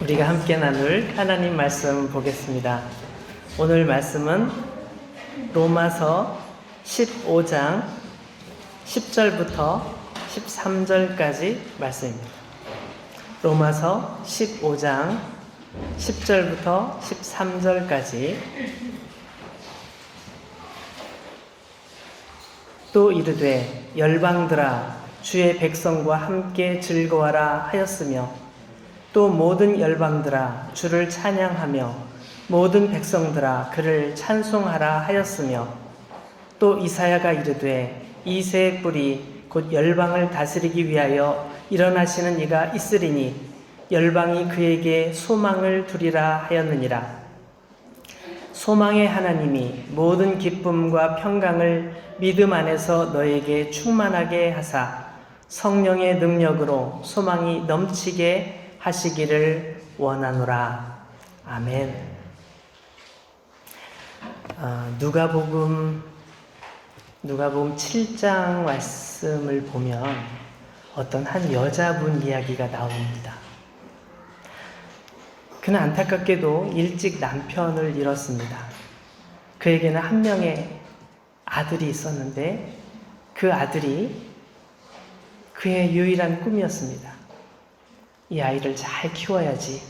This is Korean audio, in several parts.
우리가 함께 나눌 하나님 말씀 보겠습니다. 오늘 말씀은 로마서 15장 10절부터 13절까지 말씀입니다. 로마서 15장 10절부터 13절까지. 또 이르되 열방들아 주의 백성과 함께 즐거워라 하였으며, 또 모든 열방들아 주를 찬양하며 모든 백성들아 그를 찬송하라 하였으며, 또 이사야가 이르되 이새의 뿔이 곧 열방을 다스리기 위하여 일어나시는 이가 있으리니 열방이 그에게 소망을 두리라 하였느니라. 소망의 하나님이 모든 기쁨과 평강을 믿음 안에서 너에게 충만하게 하사 성령의 능력으로 소망이 넘치게 하시기를 원하노라. 아멘. 누가복음 7장 말씀을 보면 어떤 한 여자분 이야기가 나옵니다. 그는 안타깝게도 일찍 남편을 잃었습니다. 그에게는 한 명의 아들이 있었는데 그 아들이 그의 유일한 꿈이었습니다. 이 아이를 잘 키워야지.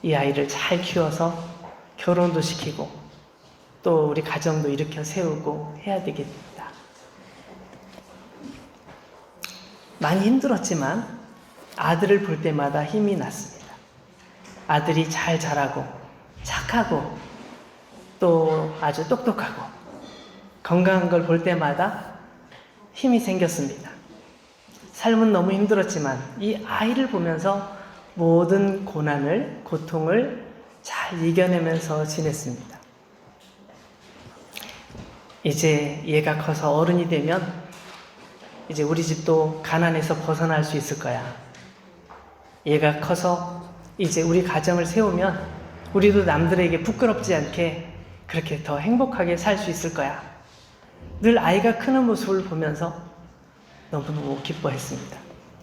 이 아이를 잘 키워서 결혼도 시키고 또 우리 가정도 일으켜 세우고 해야 되겠다. 많이 힘들었지만 아들을 볼 때마다 힘이 났습니다. 아들이 잘 자라고 착하고 또 아주 똑똑하고 건강한 걸 볼 때마다 힘이 생겼습니다. 삶은 너무 힘들었지만 이 아이를 보면서 모든 고난을, 고통을 잘 이겨내면서 지냈습니다. 이제 얘가 커서 어른이 되면 이제 우리 집도 가난에서 벗어날 수 있을 거야. 얘가 커서 이제 우리 가정을 세우면 우리도 남들에게 부끄럽지 않게 그렇게 더 행복하게 살 수 있을 거야. 늘 아이가 크는 모습을 보면서 너무너무 기뻐했습니다.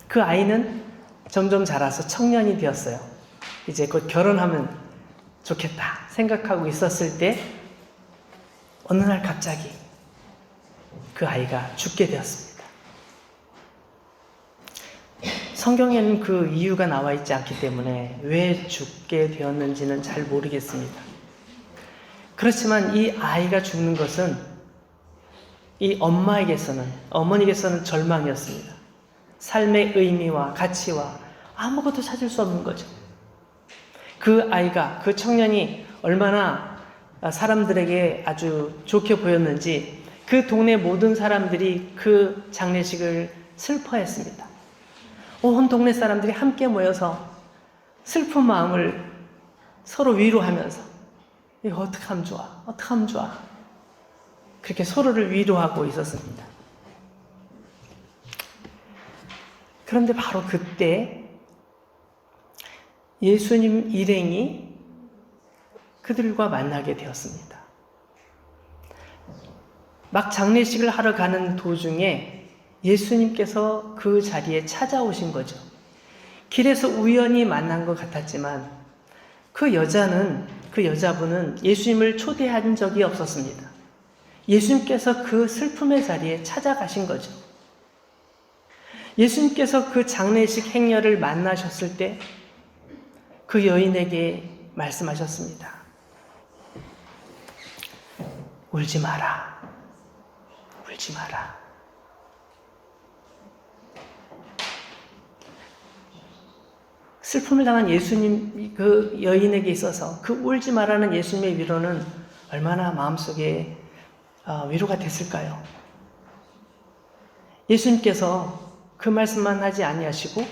그 아이는 점점 자라서 청년이 되었어요. 이제 곧 결혼하면 좋겠다 생각하고 있었을 때 어느 날 갑자기 그 아이가 죽게 되었습니다. 성경에는 그 이유가 나와 있지 않기 때문에 왜 죽게 되었는지는 잘 모르겠습니다. 그렇지만 이 아이가 죽는 것은 이 어머니께서는 절망이었습니다. 삶의 의미와 가치와 아무것도 찾을 수 없는 거죠. 그 아이가, 그 청년이 얼마나 사람들에게 아주 좋게 보였는지 그 동네 모든 사람들이 그 장례식을 슬퍼했습니다. 온 동네 사람들이 함께 모여서 슬픈 마음을 서로 위로하면서 이거 어떻게 하면 좋아? 어떻게 하면 좋아? 그렇게 서로를 위로하고 있었습니다. 그런데 바로 그때 예수님 일행이 그들과 만나게 되었습니다. 막 장례식을 하러 가는 도중에 예수님께서 그 자리에 찾아오신 거죠. 길에서 우연히 만난 것 같았지만 그 여자분은 예수님을 초대한 적이 없었습니다. 예수님께서 그 슬픔의 자리에 찾아가신 거죠. 예수님께서 그 장례식 행렬을 만나셨을 때 그 여인에게 말씀하셨습니다. 울지 마라. 울지 마라. 슬픔을 당한 예수님, 그 여인에게 있어서 그 울지 마라는 예수님의 위로는 얼마나 마음속에 위로가 됐을까요? 예수님께서 그 말씀만 하지 아니하시고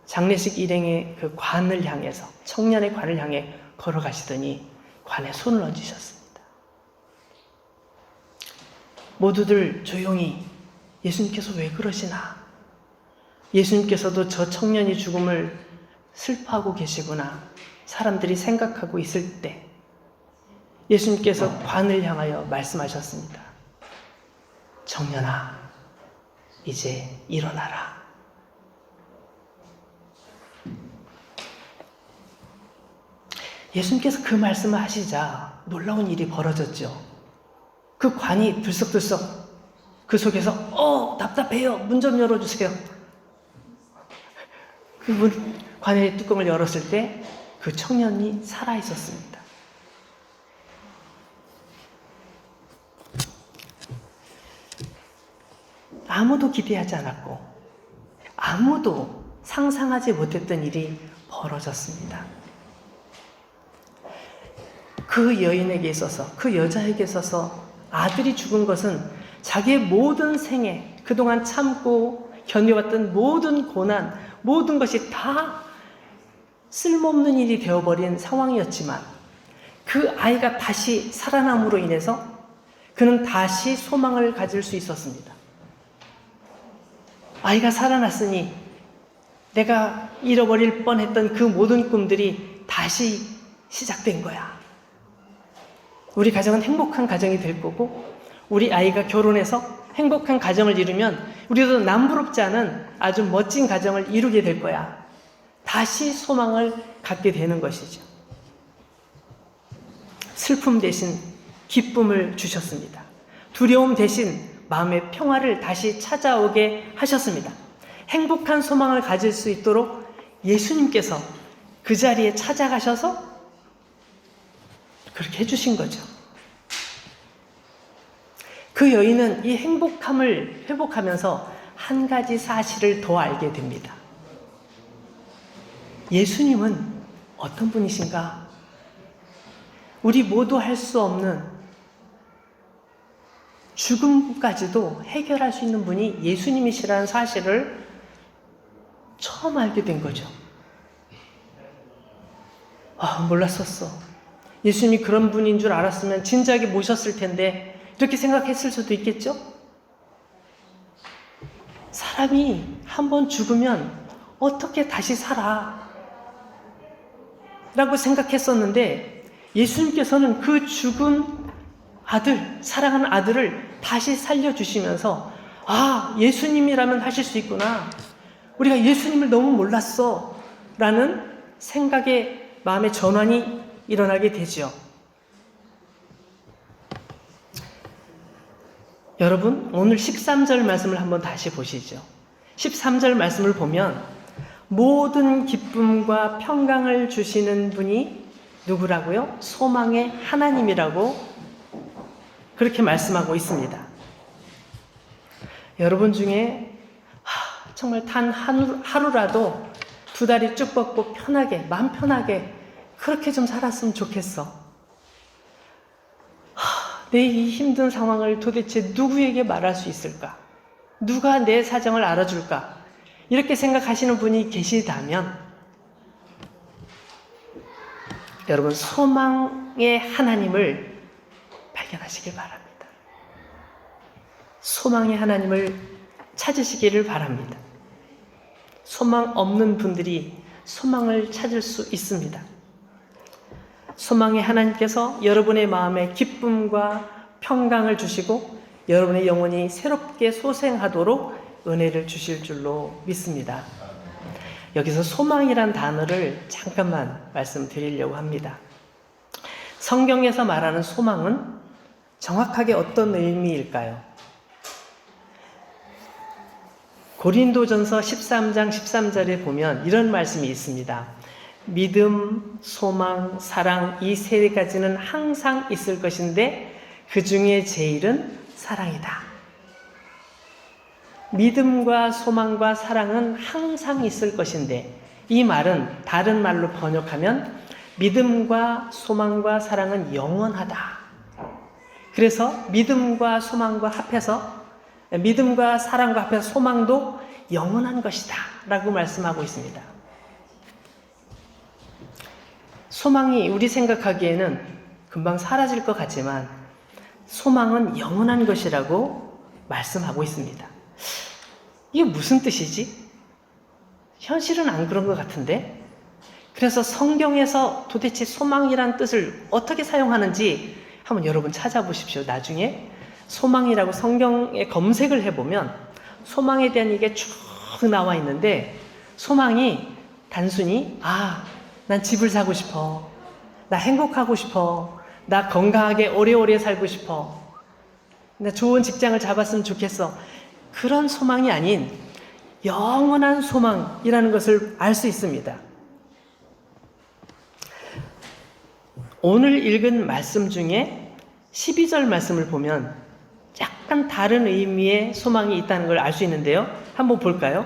장례식 일행의 그 관을 향해서, 청년의 관을 향해 걸어가시더니 관에 손을 얹으셨습니다. 모두들 조용히 예수님께서 왜 그러시나? 예수님께서도 저 청년이 죽음을 슬퍼하고 계시구나. 사람들이 생각하고 있을 때 예수님께서 관을 향하여 말씀하셨습니다. 청년아, 이제 일어나라. 예수님께서 그 말씀을 하시자 놀라운 일이 벌어졌죠. 그 관이 들썩들썩 그 속에서 답답해요. 문 좀 열어주세요. 그 관의 뚜껑을 열었을 때 그 청년이 살아있었습니다. 아무도 기대하지 않았고 아무도 상상하지 못했던 일이 벌어졌습니다. 그 여인에게 있어서, 그 여자에게 있어서 아들이 죽은 것은 자기의 모든 생애, 그동안 참고 견뎌왔던 모든 고난, 모든 것이 다 쓸모없는 일이 되어버린 상황이었지만 그 아이가 다시 살아남으로 인해서 그는 다시 소망을 가질 수 있었습니다. 아이가 살아났으니 내가 잃어버릴 뻔했던 그 모든 꿈들이 다시 시작된 거야. 우리 가정은 행복한 가정이 될 거고 우리 아이가 결혼해서 행복한 가정을 이루면 우리도 남부럽지 않은 아주 멋진 가정을 이루게 될 거야. 다시 소망을 갖게 되는 것이죠. 슬픔 대신 기쁨을 주셨습니다. 두려움 대신 마음의 평화를 다시 찾아오게 하셨습니다. 행복한 소망을 가질 수 있도록 예수님께서 그 자리에 찾아가셔서 그렇게 해주신 거죠. 그 여인은 이 행복함을 회복하면서 한 가지 사실을 더 알게 됩니다. 예수님은 어떤 분이신가? 우리 모두 할 수 없는 죽음까지도 해결할 수 있는 분이 예수님이시라는 사실을 처음 알게 된 거죠. 몰랐었어. 예수님이 그런 분인 줄 알았으면 진작에 모셨을 텐데 이렇게 생각했을 수도 있겠죠? 사람이 한번 죽으면 어떻게 다시 살아? 라고 생각했었는데 예수님께서는 그 죽은 아들, 사랑하는 아들을 다시 살려주시면서 예수님이라면 하실 수 있구나. 우리가 예수님을 너무 몰랐어. 라는 생각에 마음의 전환이 일어나게 되죠. 여러분, 오늘 13절 말씀을 한번 다시 보시죠. 13절 말씀을 보면 모든 기쁨과 평강을 주시는 분이 누구라고요? 소망의 하나님이라고 그렇게 말씀하고 있습니다. 여러분 중에 정말 단 하루라도 두 다리 쭉 뻗고 편하게, 마음 편하게 그렇게 좀 살았으면 좋겠어. 내 이 힘든 상황을 도대체 누구에게 말할 수 있을까? 누가 내 사정을 알아줄까? 이렇게 생각하시는 분이 계시다면 여러분 소망의 하나님을 발견하시길 바랍니다. 소망의 하나님을 찾으시기를 바랍니다. 소망 없는 분들이 소망을 찾을 수 있습니다. 소망의 하나님께서 여러분의 마음에 기쁨과 평강을 주시고 여러분의 영혼이 새롭게 소생하도록 은혜를 주실 줄로 믿습니다. 여기서 소망이란 단어를 잠깐만 말씀드리려고 합니다. 성경에서 말하는 소망은 정확하게 어떤 의미일까요? 고린도전서 13장 13절에 보면 이런 말씀이 있습니다. 믿음, 소망, 사랑 이 세 가지는 항상 있을 것인데 그 중에 제일은 사랑이다. 믿음과 소망과 사랑은 항상 있을 것인데 이 말은 다른 말로 번역하면 믿음과 소망과 사랑은 영원하다. 그래서 믿음과 소망과 합해서 믿음과 사랑과 합해서 소망도 영원한 것이다 라고 말씀하고 있습니다. 소망이 우리 생각하기에는 금방 사라질 것 같지만 소망은 영원한 것이라고 말씀하고 있습니다. 이게 무슨 뜻이지? 현실은 안 그런 것 같은데? 그래서 성경에서 도대체 소망이란 뜻을 어떻게 사용하는지 한번 여러분 찾아보십시오. 나중에 소망이라고 성경에 검색을 해보면 소망에 대한 얘기가 쭉 나와 있는데 소망이 단순히 난 집을 사고 싶어. 나 행복하고 싶어. 나 건강하게 오래오래 살고 싶어. 나 좋은 직장을 잡았으면 좋겠어. 그런 소망이 아닌 영원한 소망이라는 것을 알 수 있습니다. 오늘 읽은 말씀 중에 12절 말씀을 보면 약간 다른 의미의 소망이 있다는 걸 알 수 있는데요. 한번 볼까요?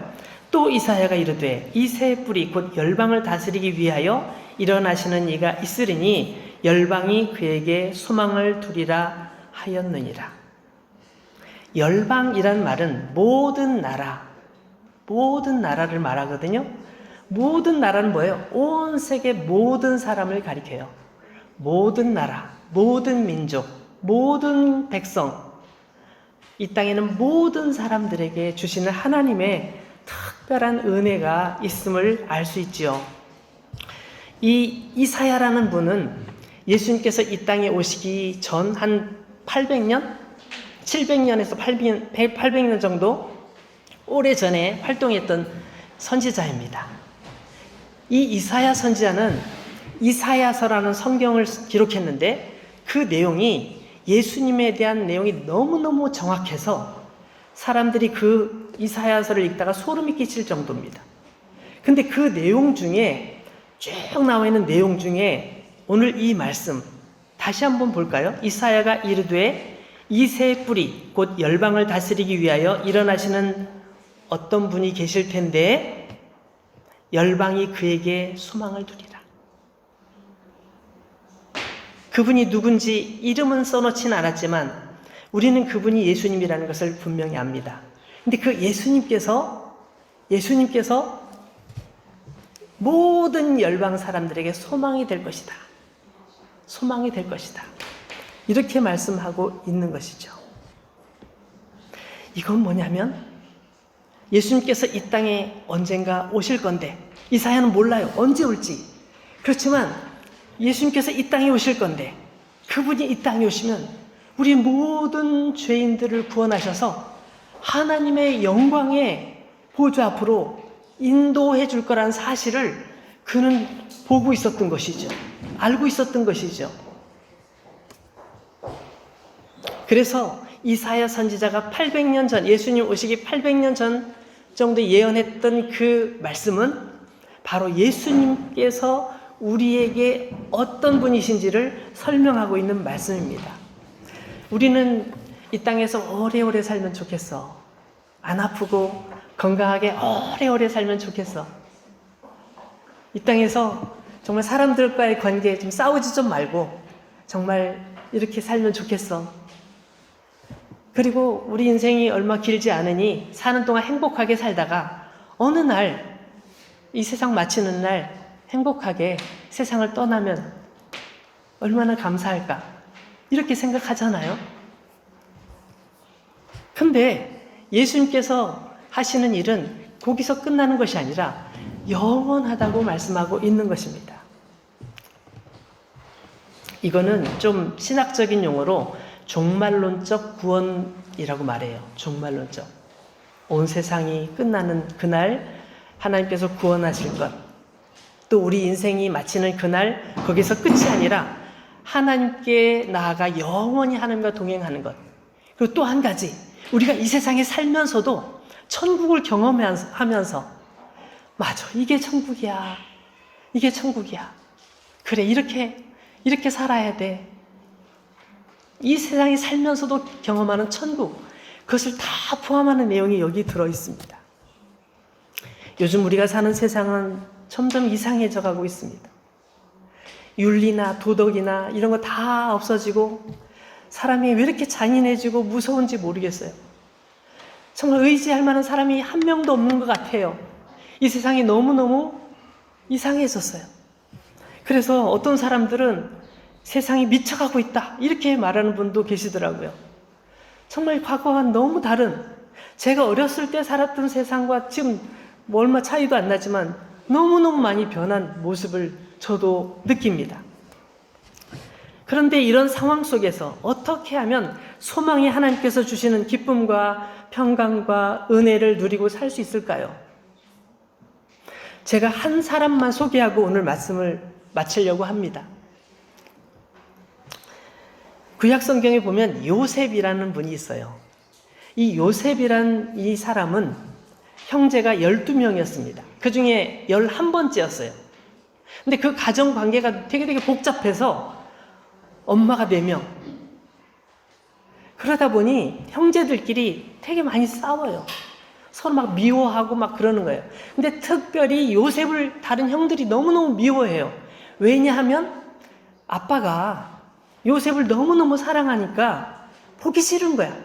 또 이사야가 이르되 이 새 뿌리 곧 열방을 다스리기 위하여 일어나시는 이가 있으리니 열방이 그에게 소망을 두리라 하였느니라. 열방이란 말은 모든 나라를 말하거든요. 모든 나라는 뭐예요? 온 세계 모든 사람을 가리켜요. 모든 나라, 모든 민족, 모든 백성, 이 땅에는 모든 사람들에게 주시는 하나님의 특별한 은혜가 있음을 알 수 있지요. 이 이사야라는 분은 예수님께서 이 땅에 오시기 전 한 800년? 700년에서 800년 정도 오래전에 활동했던 선지자입니다. 이 이사야 선지자는 이사야서라는 성경을 기록했는데 그 내용이 예수님에 대한 내용이 너무너무 정확해서 사람들이 그 이사야서를 읽다가 소름이 끼칠 정도입니다. 근데 그 내용 중에 쭉 나와 있는 내용 중에 오늘 이 말씀 다시 한번 볼까요? 이사야가 이르되 이 새 뿌리 곧 열방을 다스리기 위하여 일어나시는 어떤 분이 계실 텐데 열방이 그에게 소망을 두리라. 그분이 누군지 이름은 써놓지는 않았지만 우리는 그분이 예수님이라는 것을 분명히 압니다. 근데 그 예수님께서 모든 열방 사람들에게 소망이 될 것이다. 소망이 될 것이다. 이렇게 말씀하고 있는 것이죠. 이건 뭐냐면 예수님께서 이 땅에 언젠가 오실 건데 이사야는 몰라요. 언제 올지. 그렇지만 예수님께서 이 땅에 오실 건데 그분이 이 땅에 오시면 우리 모든 죄인들을 구원하셔서 하나님의 영광의 보좌 앞으로 인도해 줄 거라는 사실을 그는 보고 있었던 것이죠. 알고 있었던 것이죠. 그래서 이사야 선지자가 800년 전, 예수님 오시기 800년 전 정도 예언했던 그 말씀은 바로 예수님께서 우리에게 어떤 분이신지를 설명하고 있는 말씀입니다. 우리는 이 땅에서 오래오래 살면 좋겠어. 안 아프고 건강하게 오래오래 살면 좋겠어. 이 땅에서 정말 사람들과의 관계에 좀 싸우지 좀 말고 정말 이렇게 살면 좋겠어. 그리고 우리 인생이 얼마 길지 않으니 사는 동안 행복하게 살다가 어느 날 이 세상 마치는 날 행복하게 세상을 떠나면 얼마나 감사할까 이렇게 생각하잖아요. 근데 예수님께서 하시는 일은 거기서 끝나는 것이 아니라 영원하다고 말씀하고 있는 것입니다. 이거는 좀 신학적인 용어로 종말론적 구원이라고 말해요. 종말론적. 온 세상이 끝나는 그날 하나님께서 구원하실 것. 또 우리 인생이 마치는 그날 거기서 끝이 아니라 하나님께 나아가 영원히 하나님과 동행하는 것. 그리고 또 한 가지 우리가 이 세상에 살면서도 천국을 경험하면서 맞아 이게 천국이야. 이게 천국이야. 그래 이렇게 살아야 돼. 이 세상에 살면서도 경험하는 천국, 그것을 다 포함하는 내용이 여기 들어있습니다. 요즘 우리가 사는 세상은 점점 이상해져 가고 있습니다. 윤리나 도덕이나 이런 거 다 없어지고 사람이 왜 이렇게 잔인해지고 무서운지 모르겠어요. 정말 의지할 만한 사람이 한 명도 없는 것 같아요. 이 세상이 너무너무 이상해졌어요. 그래서 어떤 사람들은 세상이 미쳐가고 있다 이렇게 말하는 분도 계시더라고요. 정말 과거와는 너무 다른, 제가 어렸을 때 살았던 세상과 지금 뭐 얼마 차이도 안 나지만 너무너무 많이 변한 모습을 저도 느낍니다. 그런데 이런 상황 속에서 어떻게 하면 소망이 하나님께서 주시는 기쁨과 평강과 은혜를 누리고 살 수 있을까요? 제가 한 사람만 소개하고 오늘 말씀을 마치려고 합니다. 구약 성경에 보면 요셉이라는 분이 있어요. 이 요셉이란 이 사람은 형제가 12명이었습니다. 그 중에 11번째였어요. 근데 그 가정 관계가 되게 복잡해서 엄마가 4명. 그러다 보니 형제들끼리 되게 많이 싸워요. 서로 막 미워하고 막 그러는 거예요. 근데 특별히 요셉을 다른 형들이 너무너무 미워해요. 왜냐하면 아빠가 요셉을 너무너무 사랑하니까 보기 싫은 거야.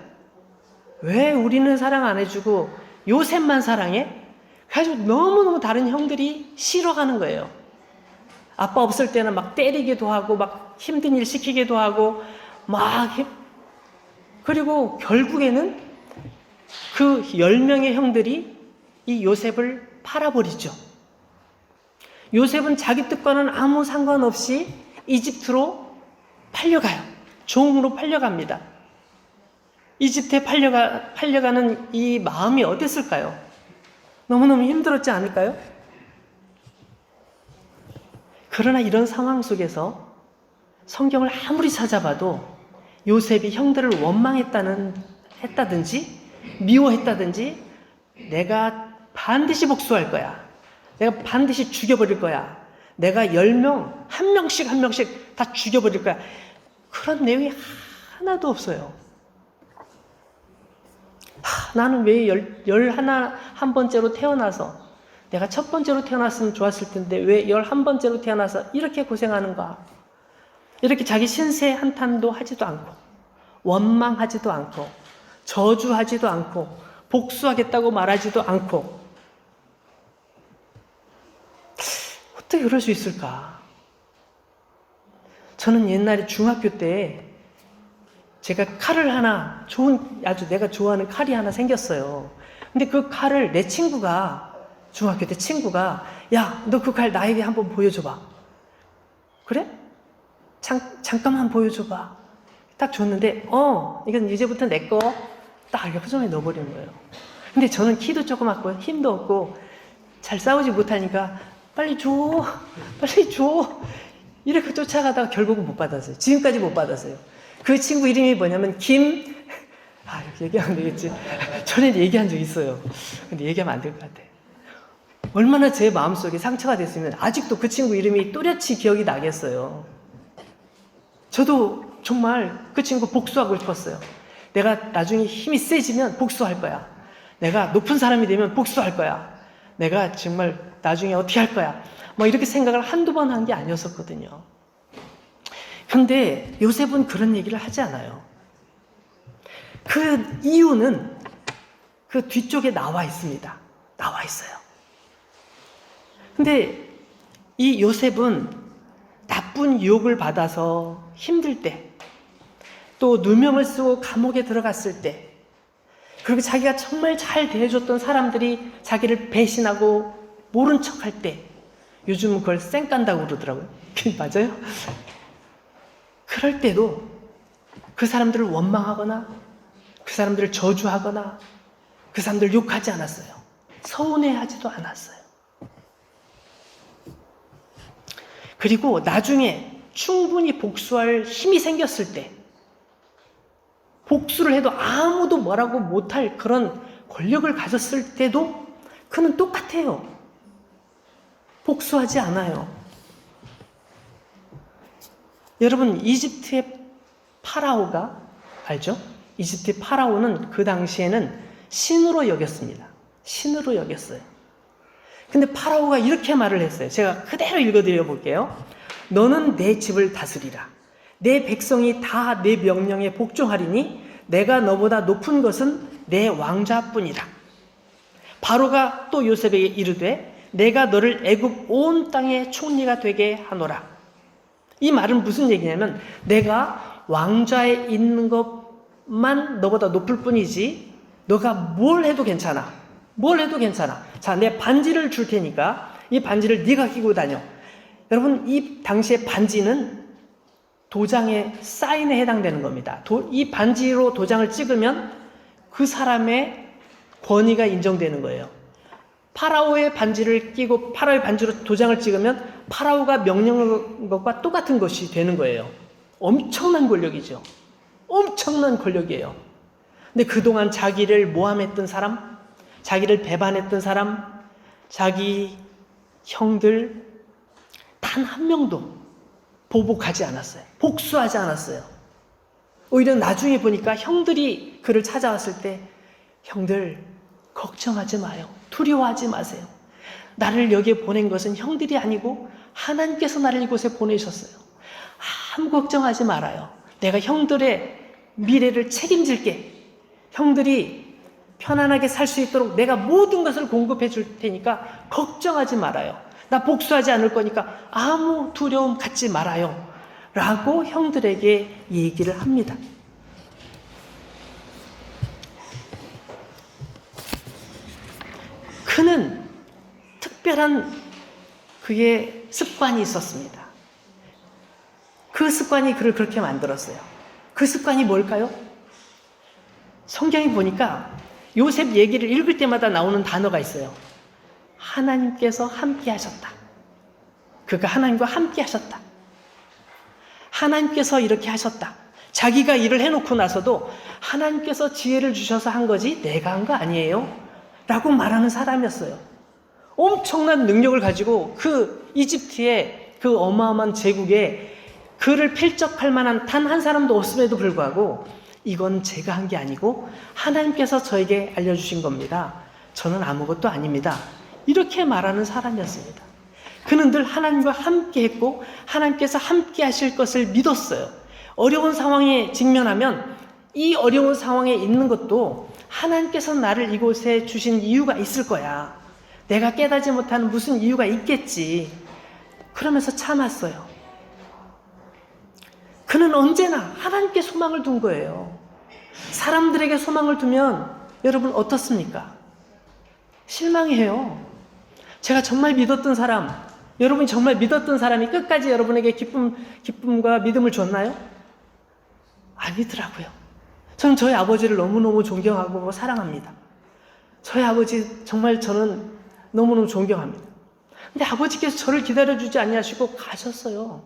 왜 우리는 사랑 안 해주고 요셉만 사랑해? 그래가지고 너무너무 다른 형들이 싫어하는 거예요. 아빠 없을 때는 막 때리기도 하고 막 힘든 일 시키기도 하고 그리고 결국에는 그 10명의 형들이 이 요셉을 팔아버리죠. 요셉은 자기 뜻과는 아무 상관없이 이집트로 팔려가요. 종으로 팔려갑니다. 이집트에 팔려가는 이 마음이 어땠을까요? 너무너무 힘들었지 않을까요? 그러나 이런 상황 속에서 성경을 아무리 찾아봐도 요셉이 형들을 원망했다든지 미워했다든지 내가 반드시 복수할 거야. 내가 반드시 죽여버릴 거야. 내가 10명, 한 명씩 다 죽여버릴 거야. 그런 내용이 하나도 없어요. 나는 왜 11번째로 태어나서 내가 첫 번째로 태어났으면 좋았을 텐데 왜 11번째로 태어나서 이렇게 고생하는가? 이렇게 자기 신세 한탄도 하지도 않고 원망하지도 않고 저주하지도 않고 복수하겠다고 말하지도 않고 어떻게 그럴 수 있을까? 저는 옛날에 중학교 때 제가 칼을 하나 아주 내가 좋아하는 칼이 하나 생겼어요. 근데 그 칼을 내 친구가 중학교 때 친구가 야, 너 그 칼 나에게 한번 보여줘봐. 그래? 잠깐만 보여줘봐. 딱 줬는데 이건 이제부터 내 거. 딱 이렇게 포장에 넣어버리는 거예요. 근데 저는 키도 조그맣고 힘도 없고 잘 싸우지 못하니까 빨리 줘. 이렇게 쫓아가다가 결국은 못 받았어요. 지금까지 못 받았어요. 그 친구 이름이 뭐냐면 이렇게 얘기하면 되겠지. 전에 얘기한 적 있어요. 근데 얘기하면 안 될 것 같아. 얼마나 제 마음속에 상처가 됐으면 아직도 그 친구 이름이 또렷이 기억이 나겠어요. 저도 정말 그 친구 복수하고 싶었어요. 내가 나중에 힘이 세지면 복수할 거야. 내가 높은 사람이 되면 복수할 거야. 내가 정말 나중에 어떻게 할 거야. 이렇게 생각을 한두 번 한 게 아니었었거든요. 근데 요셉은 그런 얘기를 하지 않아요. 그 이유는 그 뒤쪽에 나와 있습니다. 나와 있어요. 근데 이 요셉은 나쁜 유혹을 받아서 힘들 때, 또 누명을 쓰고 감옥에 들어갔을 때, 그리고 자기가 정말 잘 대해줬던 사람들이 자기를 배신하고 모른 척할 때, 요즘은 그걸 쌩 깐다고 그러더라고요. 맞아요? 그럴 때도 그 사람들을 원망하거나 그 사람들을 저주하거나 그 사람들을 욕하지 않았어요. 서운해하지도 않았어요. 그리고 나중에 충분히 복수할 힘이 생겼을 때, 복수를 해도 아무도 뭐라고 못할 그런 권력을 가졌을 때도 그는 똑같아요. 복수하지 않아요. 여러분, 이집트의 파라오가 알죠? 이집트의 파라오는 그 당시에는 신으로 여겼습니다. 신으로 여겼어요. 근데 파라오가 이렇게 말을 했어요. 제가 그대로 읽어드려 볼게요. 너는 내 집을 다스리라. 내 백성이 다 내 명령에 복종하리니 내가 너보다 높은 것은 내 왕자뿐이라. 바로가 또 요셉에게 이르되 내가 너를 애굽 온 땅의 총리가 되게 하노라. 이 말은 무슨 얘기냐면 내가 왕좌에 있는 것만 너보다 높을 뿐이지 너가 뭘 해도 괜찮아. 뭘 해도 괜찮아. 자, 내 반지를 줄 테니까 이 반지를 네가 끼고 다녀. 여러분, 이 당시에 반지는 도장의 사인에 해당되는 겁니다. 이 반지로 도장을 찍으면 그 사람의 권위가 인정되는 거예요. 파라오의 반지를 끼고 파라오의 반지로 도장을 찍으면 파라오가 명령한 것과 똑같은 것이 되는 거예요. 엄청난 권력이죠. 엄청난 권력이에요. 근데 그동안 자기를 모함했던 사람, 자기를 배반했던 사람, 자기 형들 단 한 명도 보복하지 않았어요. 복수하지 않았어요. 오히려 나중에 보니까 형들이 그를 찾아왔을 때 형들 걱정하지 마요. 두려워하지 마세요. 나를 여기에 보낸 것은 형들이 아니고 하나님께서 나를 이곳에 보내셨어요. 아무 걱정하지 말아요. 내가 형들의 미래를 책임질게. 형들이 편안하게 살 수 있도록 내가 모든 것을 공급해 줄 테니까 걱정하지 말아요. 나 복수하지 않을 거니까 아무 두려움 갖지 말아요. 라고 형들에게 얘기를 합니다. 그는 특별한 그의 습관이 있었습니다. 그 습관이 그를 그렇게 만들었어요. 그 습관이 뭘까요? 성경에 보니까 요셉 얘기를 읽을 때마다 나오는 단어가 있어요. 하나님께서 함께 하셨다. 그가 하나님과 함께 하셨다. 하나님께서 이렇게 하셨다. 자기가 일을 해놓고 나서도 하나님께서 지혜를 주셔서 한 거지 내가 한 거 아니에요. 라고 말하는 사람이었어요. 엄청난 능력을 가지고 그 이집트의 그 어마어마한 제국에 그를 필적할 만한 단 한 사람도 없음에도 불구하고 이건 제가 한 게 아니고 하나님께서 저에게 알려주신 겁니다. 저는 아무것도 아닙니다. 이렇게 말하는 사람이었습니다. 그는 늘 하나님과 함께 했고 하나님께서 함께 하실 것을 믿었어요. 어려운 상황에 직면하면 이 어려운 상황에 있는 것도 하나님께서 나를 이곳에 주신 이유가 있을 거야. 내가 깨닫지 못하는 무슨 이유가 있겠지. 그러면서 참았어요. 그는 언제나 하나님께 소망을 둔 거예요. 사람들에게 소망을 두면 여러분 어떻습니까? 실망해요. 제가 정말 믿었던 사람, 여러분이 정말 믿었던 사람이 끝까지 여러분에게 기쁨과 믿음을 줬나요? 아니더라고요. 저는 저희 아버지를 너무너무 존경하고 사랑합니다. 저희 아버지 정말 저는 너무너무 존경합니다. 근데 아버지께서 저를 기다려주지 않으시고 가셨어요.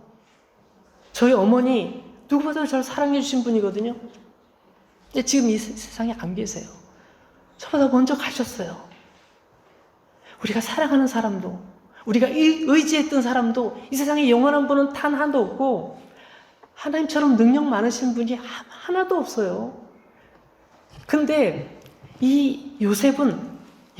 저희 어머니 누구보다 저를 사랑해 주신 분이거든요. 근데 지금 이 세상에 안 계세요. 저보다 먼저 가셨어요. 우리가 사랑하는 사람도, 우리가 의지했던 사람도 이 세상에 영원한 분은 단 하나도 없고 하나님처럼 능력 많으신 분이 하나도 없어요. 근데 이 요셉은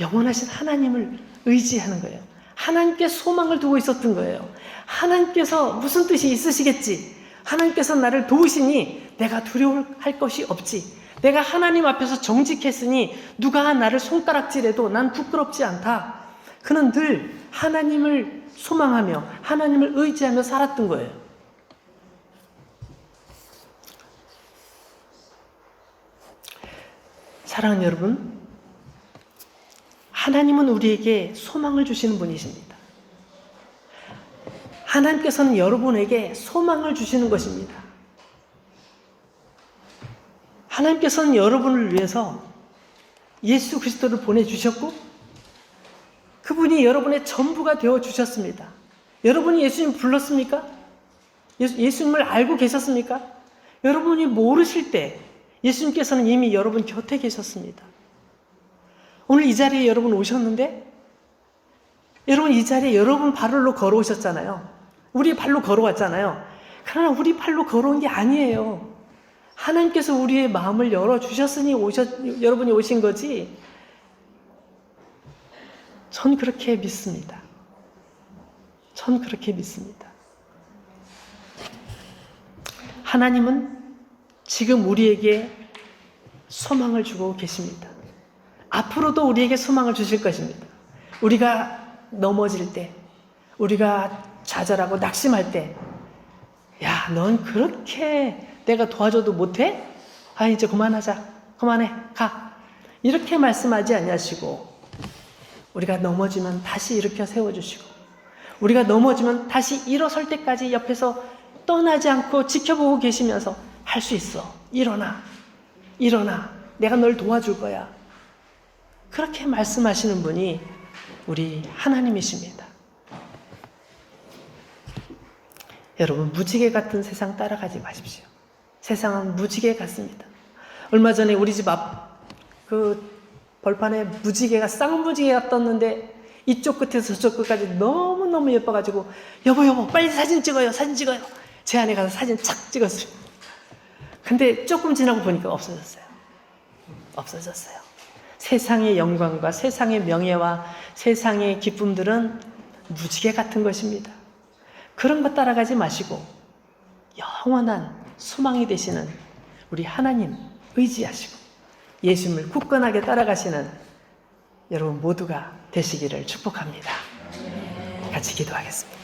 영원하신 하나님을 의지하는 거예요. 하나님께 소망을 두고 있었던 거예요. 하나님께서 무슨 뜻이 있으시겠지. 하나님께서 나를 도우시니 내가 두려워할 것이 없지. 내가 하나님 앞에서 정직했으니 누가 나를 손가락질해도 난 부끄럽지 않다. 그는 늘 하나님을 소망하며 하나님을 의지하며 살았던 거예요. 사랑하는 여러분, 하나님은 우리에게 소망을 주시는 분이십니다. 하나님께서는 여러분에게 소망을 주시는 것입니다. 하나님께서는 여러분을 위해서 예수 그리스도를 보내주셨고 그분이 여러분의 전부가 되어주셨습니다. 여러분이 예수님 불렀습니까? 예수님을 알고 계셨습니까? 여러분이 모르실 때 예수님께서는 이미 여러분 곁에 계셨습니다. 오늘 이 자리에 여러분 오셨는데 여러분 이 자리에 여러분 발로 걸어오셨잖아요. 우리 발로 걸어왔잖아요. 그러나 우리 발로 걸어온 게 아니에요. 하나님께서 우리의 마음을 열어주셨으니 여러분이 오신 거지. 전 그렇게 믿습니다. 전 그렇게 믿습니다. 하나님은 지금 우리에게 소망을 주고 계십니다. 앞으로도 우리에게 소망을 주실 것입니다. 우리가 넘어질 때, 우리가 좌절하고 낙심할 때, 야, 넌 그렇게 내가 도와줘도 못해? 아, 이제 그만하자. 그만해. 가. 이렇게 말씀하지 아니하시고 우리가 넘어지면 다시 일으켜 세워주시고 우리가 넘어지면 다시 일어설 때까지 옆에서 떠나지 않고 지켜보고 계시면서 할 수 있어. 일어나. 일어나. 내가 널 도와줄 거야. 그렇게 말씀하시는 분이 우리 하나님이십니다. 여러분, 무지개 같은 세상 따라가지 마십시오. 세상은 무지개 같습니다. 얼마 전에 우리 집 앞 그 벌판에 무지개가 쌍무지개가 떴는데 이쪽 끝에서 저쪽 끝까지 너무너무 예뻐가지고 여보 빨리 사진 찍어요. 제 안에 가서 사진 착 찍었어요. 근데 조금 지나고 보니까 없어졌어요. 세상의 영광과 세상의 명예와 세상의 기쁨들은 무지개 같은 것입니다. 그런 것 따라가지 마시고 영원한 소망이 되시는 우리 하나님 의지하시고 예수님을 굳건하게 따라가시는 여러분 모두가 되시기를 축복합니다. 같이 기도하겠습니다.